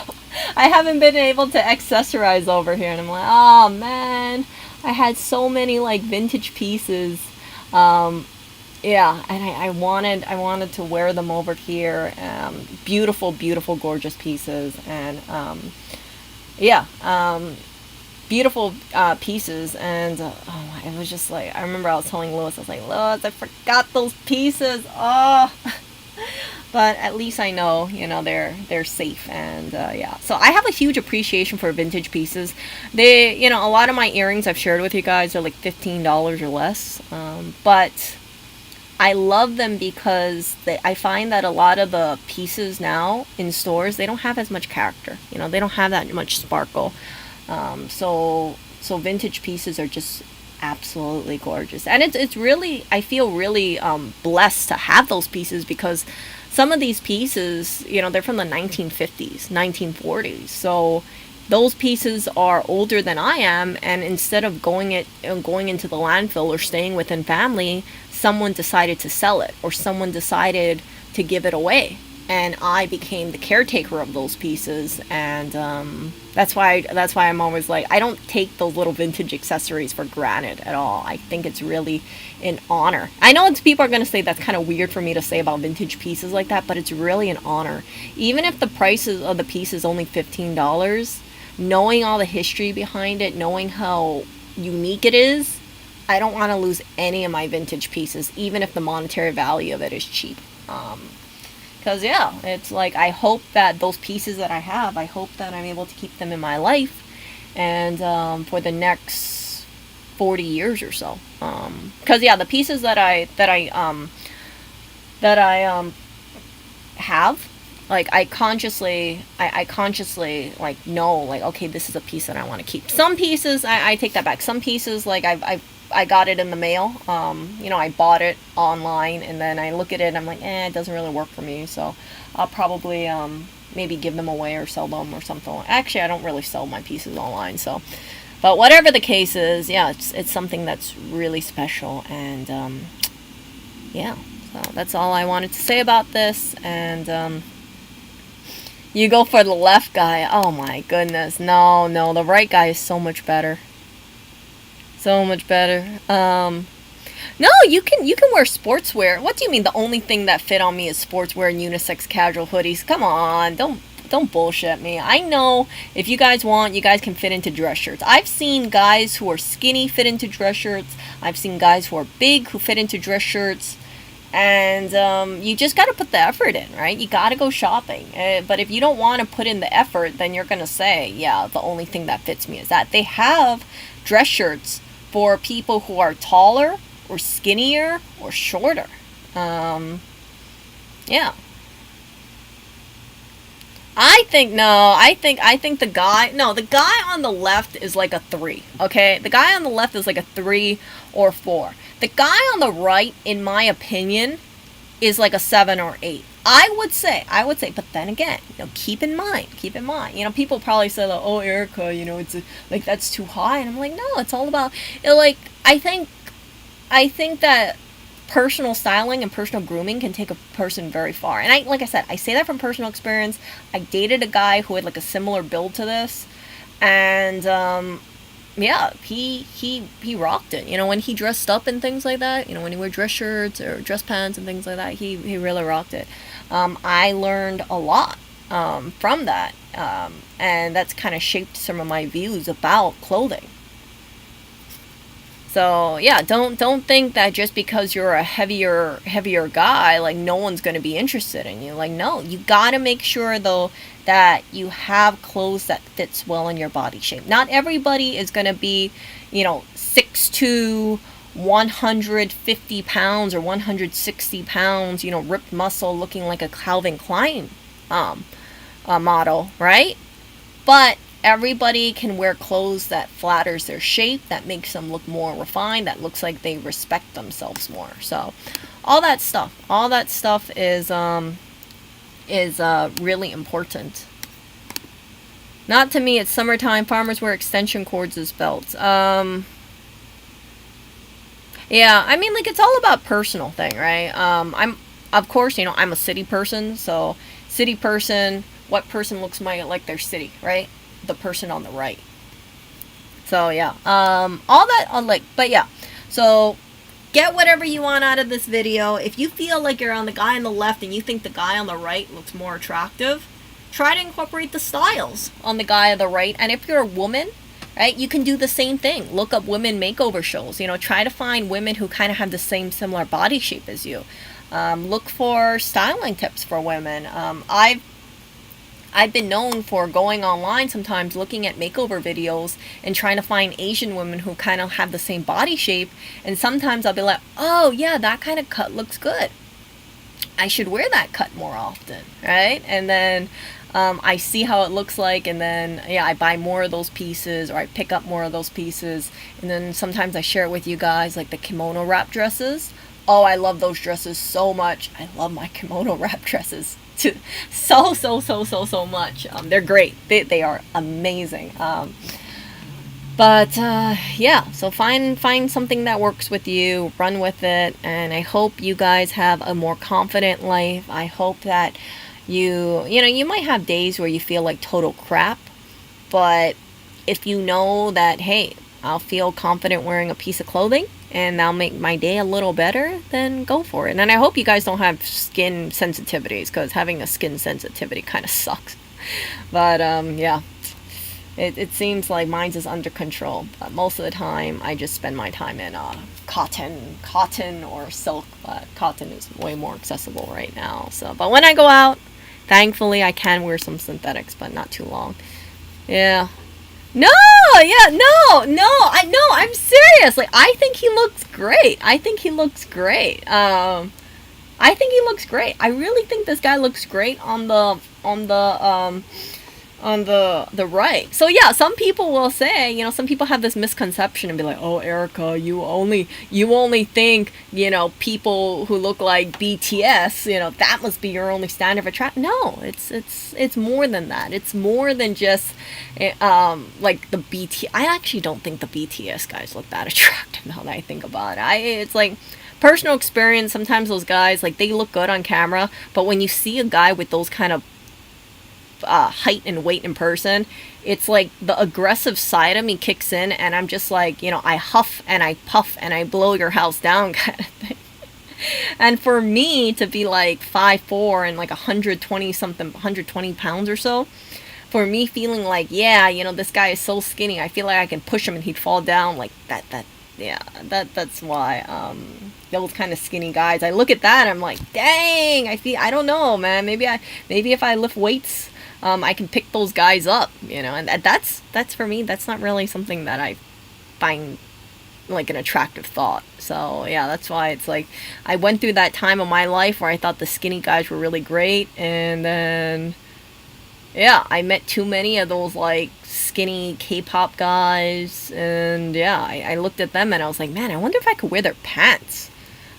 S1: I haven't been able to accessorize over here, and I'm like, oh man, I had so many like vintage pieces. Yeah, and I wanted to wear them over here. Beautiful, beautiful, gorgeous pieces, and yeah, beautiful pieces. And it was just like, I remember I was telling Lewis, I was like, Lewis, I forgot those pieces. Oh. But at least I know, they're safe. And yeah, so I have a huge appreciation for vintage pieces. They, a lot of my earrings I've shared with you guys are like $15 or less. But I love them because I find that a lot of the pieces now in stores, they don't have as much character. They don't have that much sparkle. So vintage pieces are just absolutely gorgeous. And it's really, I feel really blessed to have those pieces, because some of these pieces, they're from the 1950s, 1940s. So those pieces are older than I am, and instead of going into the landfill or staying within family, someone decided to sell it, or someone decided to give it away. and I became the caretaker of those pieces, and that's why I'm always like, I don't take those little vintage accessories for granted at all. I think it's really an honor. I know people are going to say that's kind of weird for me to say about vintage pieces like that, but it's really an honor. Even if the prices of the piece is only $15, knowing all the history behind it, knowing how unique it is, I don't want to lose any of my vintage pieces, even if the monetary value of it is cheap. Because, yeah, it's like, I hope that those pieces that I have, I hope that I'm able to keep them in my life, and for the next 40 years or so. Because, yeah, the pieces that I have, like, I consciously like know, like, okay, this is a piece that I want to keep. Some pieces, I take that back. Some pieces, like, I got it in the mail. I bought it online, and then I look at it and I'm like, it doesn't really work for me. So I'll probably maybe give them away or sell them or something. Actually, I don't really sell my pieces online. So, but whatever the case is, yeah, it's something that's really special. And yeah, so that's all I wanted to say about this. And you go for the left guy. Oh my goodness, no, the right guy is so much better. So much better. No, you can wear sportswear. What do you mean the only thing that fit on me is sportswear and unisex casual hoodies? Come on, don't bullshit me. I know if you guys want, you guys can fit into dress shirts. I've seen guys who are skinny fit into dress shirts. I've seen guys who are big who fit into dress shirts. And you just got to put the effort in, right? You got to go shopping. But if you don't want to put in the effort, then you're going to say, yeah, the only thing that fits me is that. They have dress shirts for people who are taller or skinnier or shorter. Yeah. I think the guy on the left is like a 3, okay? The guy on the left is like a 3 or 4. The guy on the right, in my opinion, is like a 7 or 8. I would say, but then again, keep in mind, people probably say, like, oh, Erica, it's like, that's too high. And I'm like, no, it's all about, like, I think that personal styling and personal grooming can take a person very far. And like I said, I say that from personal experience. I dated a guy who had like a similar build to this, and yeah, he rocked it. When he dressed up and things like that, when he wore dress shirts or dress pants and things like that, he really rocked it. I learned a lot from that, and that's kind of shaped some of my views about clothing. So yeah, don't think that just because you're a heavier guy, like, no one's going to be interested in you. Like, no, you got to make sure though that you have clothes that fits well in your body shape. Not everybody is going to be, 6'2", 150 pounds or 160 pounds, ripped muscle, looking like a Calvin Klein model, right? But everybody can wear clothes that flatters their shape, that makes them look more refined, that looks like they respect themselves more. So all that stuff is really important. Not to me, it's summertime. Farmers wear extension cords as belts. Yeah, I mean, like, it's all about personal thing, right? I'm a city person, so city person, what person looks like their city, right? The person on the right. So yeah, all that on, like, but yeah, so get whatever you want out of this video. If you feel like you're on the guy on the left and you think the guy on the right looks more attractive, try to incorporate the styles on the guy on the right. And if you're a woman, right, you can do the same thing. Look up women makeover shows. Try to find women who kind of have the similar body shape as you. Look for styling tips for women. I've been known for going online sometimes, looking at makeover videos and trying to find Asian women who kind of have the same body shape. And sometimes I'll be like, oh yeah, that kind of cut looks good. I should wear that cut more often, right? And then I see how it looks like, and then yeah, I buy more of those pieces, or I pick up more of those pieces. And then sometimes I share it with you guys, like the kimono wrap dresses. Oh, I love those dresses so much. I love my kimono wrap dresses so much. They're great. They are amazing. But yeah, so find something that works with you, run with it, and I hope you guys have a more confident life. I hope that you might have days where you feel like total crap, but if you know that, hey, I'll feel confident wearing a piece of clothing and that'll make my day a little better, then go for it. And I hope you guys don't have skin sensitivities, because having a skin sensitivity kind of sucks. But yeah, it seems like mine's is under control. But most of the time, I just spend my time in cotton or silk. But cotton is way more accessible right now. So, but when I go out, thankfully I can wear some synthetics, but not too long. Yeah. No, yeah, I'm serious. Like, I think he looks great. I think he looks great. I really think this guy looks great on the right. So yeah, some people will say, some people have this misconception and be like, "Oh, Erica, you only think, people who look like BTS, that must be your only standard of attraction." No, it's more than that. It's more than just like the BT. I actually don't think the BTS guys look that attractive now that I think about it. It's like personal experience. Sometimes those guys, like, they look good on camera, but when you see a guy with those kind of height and weight in person, it's like the aggressive side of me kicks in, and I'm just like, I huff and I puff and I blow your house down kind of thing. And for me to be like 5'4" and like 120 pounds or so, for me feeling like, yeah, this guy is so skinny, I feel like I can push him and he'd fall down, like that's why those kind of skinny guys, I look at that, I'm like, dang, I don't know, man, maybe if I lift weights, I can pick those guys up, and that's for me, that's not really something that I find like an attractive thought. So yeah, that's why it's like, I went through that time of my life where I thought the skinny guys were really great, and then yeah, I met too many of those like skinny K-pop guys, and yeah, I looked at them and I was like, man, I wonder if I could wear their pants.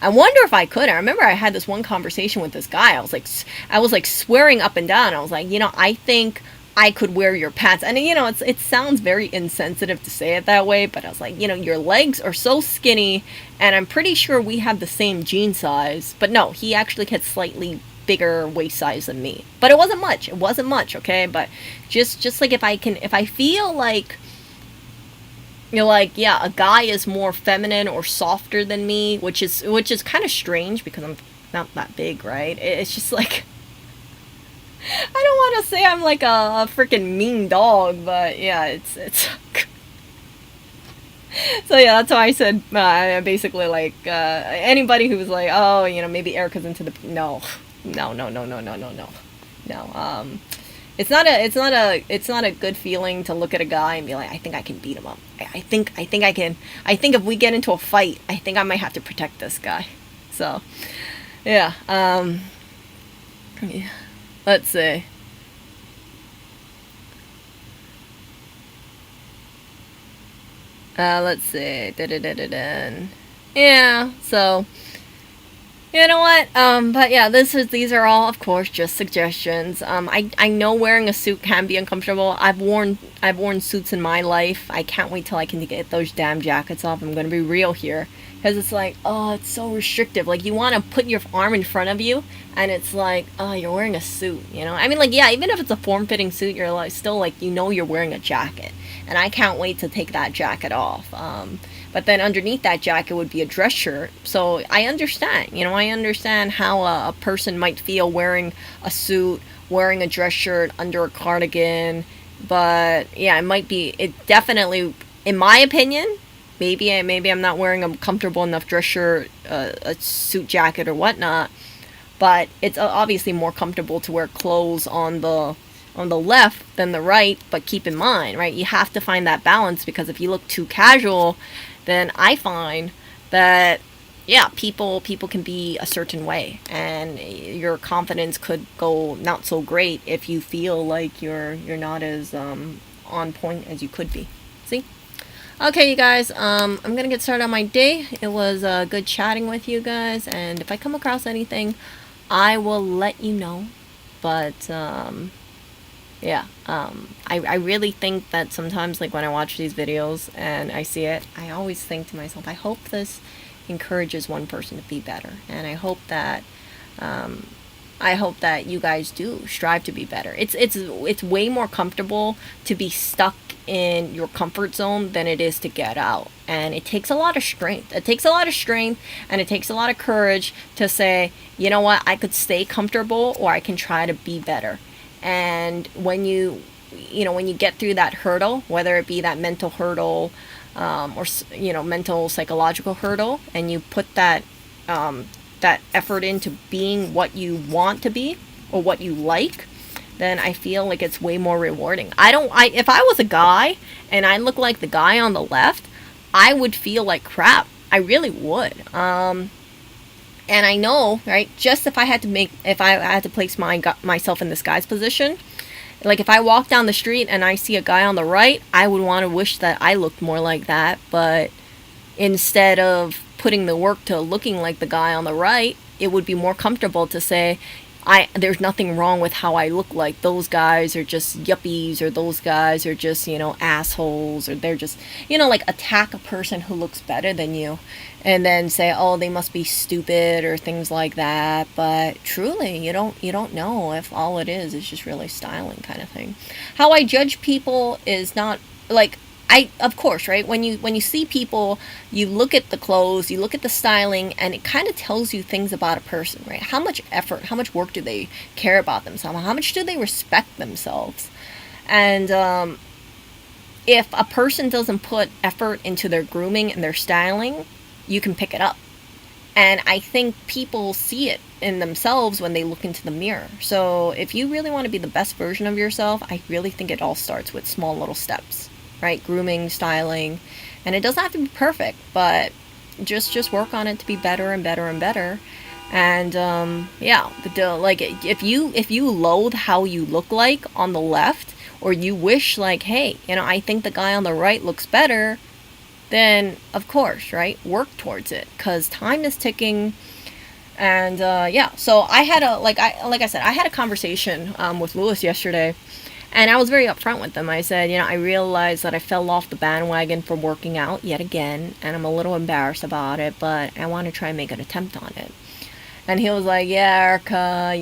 S1: I wonder if I could. I remember I had this one conversation with this guy. I was like swearing up and down. I was like, I think I could wear your pants. And it sounds very insensitive to say it that way, but I was like, your legs are so skinny, and I'm pretty sure we have the same jean size. But no, he actually had slightly bigger waist size than me. But it wasn't much, okay? But just like if I feel like, like, yeah, a guy is more feminine or softer than me, which is kind of strange because I'm not that big, right? It's just like, I don't want to say I'm like a freaking mean dog, but yeah, it's so yeah, that's why I said basically like anybody who's like, oh, maybe Erica's into the no. It's not a good feeling to look at a guy and be like, I think I can beat him up. I think I can. I think if we get into a fight, I think I might have to protect this guy. So, yeah. Yeah. Let's see. Let's see. Da-da-da-da-da. Yeah. So. You know what? But yeah, these are all, of course, just suggestions. I know wearing a suit can be uncomfortable. I've worn suits in my life. I can't wait till I can get those damn jackets off. I'm gonna be real here, because it's like, oh, it's so restrictive. Like, you want to put your arm in front of you, and it's like, oh, you're wearing a suit. I mean, like, yeah, even if it's a form-fitting suit, you're like still like, you're wearing a jacket, and I can't wait to take that jacket off. But then underneath that jacket would be a dress shirt. So I understand, I understand how a person might feel wearing a suit, wearing a dress shirt under a cardigan. But yeah, it definitely, in my opinion, maybe I'm not wearing a comfortable enough dress shirt, a suit jacket or whatnot. But it's obviously more comfortable to wear clothes on the left than the right. But keep in mind, right, you have to find that balance, because if you look too casual, then I find that, yeah, people can be a certain way, and your confidence could go not so great if you feel like you're not as on point as you could be. See? Okay, you guys, I'm gonna get started on my day. It was good chatting with you guys, and if I come across anything, I will let you know. But yeah, I really think that sometimes, like, when I watch these videos and I see it, I always think to myself, I hope this encourages one person to be better, and I hope that I hope that you guys do strive to be better. It's way more comfortable to be stuck in your comfort zone than it is to get out. And it takes a lot of strength. It takes a lot of strength and it takes a lot of courage to say, you know what, I could stay comfortable or I can try to be better. And when when you get through that hurdle, whether it be that mental hurdle, or mental psychological hurdle, and you put that effort into being what you want to be or what you like, then I feel like it's way more rewarding. If I was a guy and I look like the guy on the left, I would feel like crap. I really would. And I know, right? Just if I had to place myself in this guy's position, like if I walk down the street and I see a guy on the right, I would want to wish that I looked more like that. But instead of putting the work to looking like the guy on the right, it would be more comfortable to say, there's nothing wrong with how I look like. Those guys are just yuppies, or those guys are just, assholes, or they're just, like attack a person who looks better than you and then say, oh, they must be stupid or things like that. But truly, you don't know if all it is just really styling kind of thing. How I judge people is not like, of course, right? When you see people, you look at the clothes, you look at the styling, and it kind of tells you things about a person, right? How much effort, how much work do they care about themselves? How much do they respect themselves? And if a person doesn't put effort into their grooming and their styling, you can pick it up. And I think people see it in themselves when they look into the mirror. So if you really want to be the best version of yourself, I really think it all starts with small little steps. Right? Grooming, styling, and it doesn't have to be perfect, but just work on it to be better and better and better. And like if you loathe how you look like on the left, or you wish like, hey, I think the guy on the right looks better, then of course, right, work towards it, because time is ticking. And so I had like I said, I had a conversation with Lewis yesterday. And I was very upfront with them. I said, I realized that I fell off the bandwagon for working out yet again, and I'm a little embarrassed about it, but I want to try and make an attempt on it. And he was like, yeah, Erica,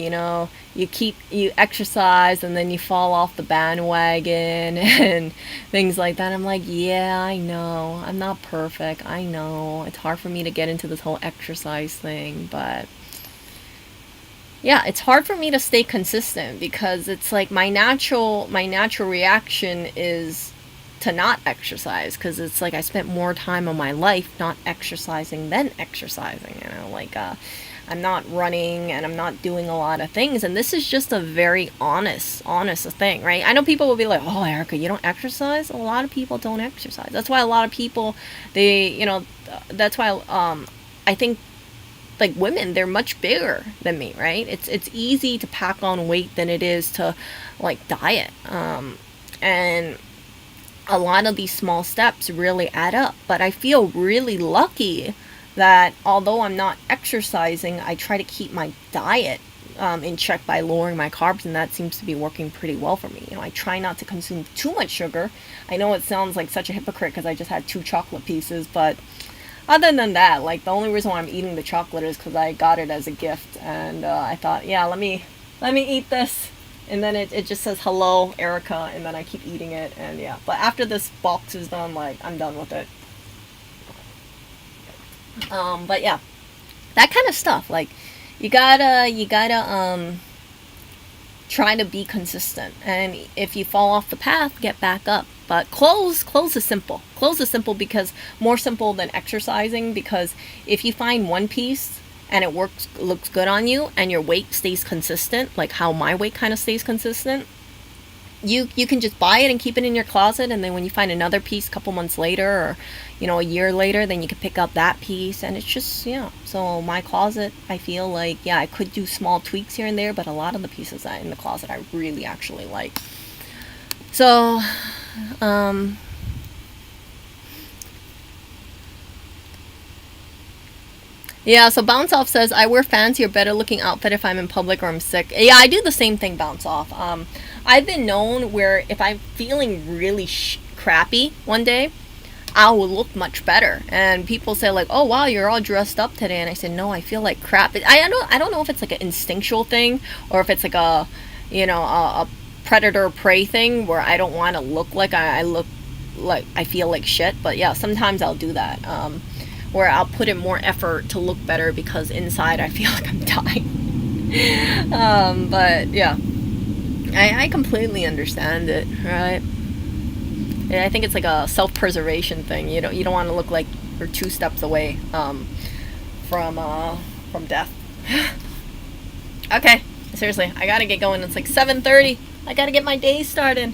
S1: you exercise and then you fall off the bandwagon and things like that. I'm like, yeah, I know. I'm not perfect. I know. It's hard for me to get into this whole exercise thing, but yeah, it's hard for me to stay consistent, because it's like my natural reaction is to not exercise, because it's like I spent more time of my life not exercising than exercising. I'm not running and I'm not doing a lot of things, and this is just a very honest thing, right? I know people will be like, oh, Erica, you don't exercise? A lot of people don't exercise. That's why a lot of people, that's why I think, like, women, they're much bigger than me, right? It's easy to pack on weight than it is to like diet, and a lot of these small steps really add up. But I feel really lucky that although I'm not exercising, I try to keep my diet in check by lowering my carbs, and that seems to be working pretty well for me. I try not to consume too much sugar. I know it sounds like such a hypocrite because I just had 2 chocolate pieces, but other than that, like, the only reason why I'm eating the chocolate is because I got it as a gift, and I thought, yeah, let me eat this, and then it just says hello, Erica, and then I keep eating it, and yeah. But after this box is done, like, I'm done with it. But yeah, that kind of stuff. Like, you gotta try to be consistent, and if you fall off the path, get back up. But clothes is simple. Clothes is simple, because more simple than exercising, because if you find one piece and it looks good on you, and your weight stays consistent, like how my weight kind of stays consistent, you can just buy it and keep it in your closet, and then when you find another piece a couple months later, or a year later, then you can pick up that piece, and it's just, so my closet, I feel like, yeah, I could do small tweaks here and there, but a lot of the pieces that in the closet I really actually like. So yeah, so Bounce Off says, I wear fancy or better looking outfit if I'm in public or I'm sick. Yeah, I do the same thing, Bounce Off. I've been known where if I'm feeling really crappy one day, I will look much better. And people say like, "Oh wow, you're all dressed up today," and I said, "No, I feel like crap." I don't know if it's like an instinctual thing or if it's like a, a predator prey thing where I don't want to look like I look like I feel like shit. But yeah, sometimes I'll do that. Where I'll put in more effort to look better because inside I feel like I'm dying. But yeah, I completely understand it, right? I think it's like a self-preservation thing. You don't want to look like you're 2 steps away from death. Okay, seriously, I gotta get going. It's like 7:30. I gotta get my day started.